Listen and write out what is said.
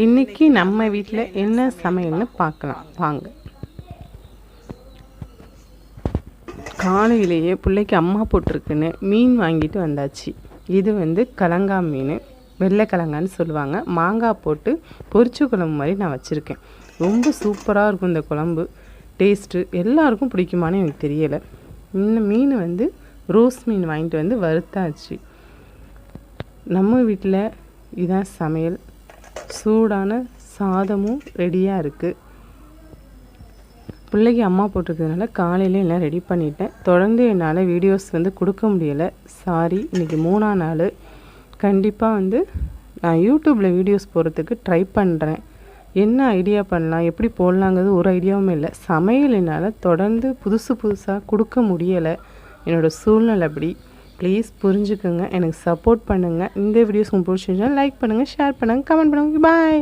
இன்றைக்கி நம்ம வீட்டில் என்ன சமையல்னு பார்க்கலாம் வாங்க. காலையிலேயே பிள்ளைக்கு அம்மா போட்டிருக்குன்னு மீன் வாங்கிட்டு வந்தாச்சு. இது கலங்கா மீன், வெள்ளை கலங்கான்னு சொல்லுவாங்க. மாங்காய் போட்டு பொரிச்ச குழம்பு மாதிரி நான் வச்சுருக்கேன். ரொம்ப சூப்பராக இருக்கும் இந்த குழம்பு. டேஸ்ட்டு எல்லாருக்கும் பிடிக்குமான்னு எனக்கு தெரியலை. இந்த மீன் ரோஸ் மீன் வாங்கிட்டு வறுத்தாச்சு. நம்ம வீட்டில் இதான் சமையல். சூடான சாதமும் ரெடியாக இருக்குது. பிள்ளைக்கு அம்மா போட்டிருக்கிறதுனால காலையில் எல்லாம் ரெடி பண்ணிட்டேன். தொடர்ந்து என்னால் வீடியோஸ் கொடுக்க முடியலை, சாரி. இன்றைக்கி 3ஆம் நாள். கண்டிப்பாக நான் யூடியூப்பில் வீடியோஸ் போடுறதுக்கு ட்ரை பண்ணுறேன். என்ன ஐடியா பண்ணலாம், எப்படி போடலாங்கிறது ஒரு ஐடியாவும் இல்லை. சமையல் என்னால் தொடர்ந்து புதுசாக கொடுக்க முடியலை. என்னோடய சூழ்நிலை அப்படி. ப்ளீஸ் புரிஞ்சுக்கோங்க, எனக்கு சப்போர்ட் பண்ணுங்கள். இந்த வீடியோஸ் உங்களுக்கு பிடிச்சிருந்தா லைக் பண்ணுங்கள், ஷேர் பண்ணுங்கள், கமெண்ட் பண்ணுங்கள். பாய்.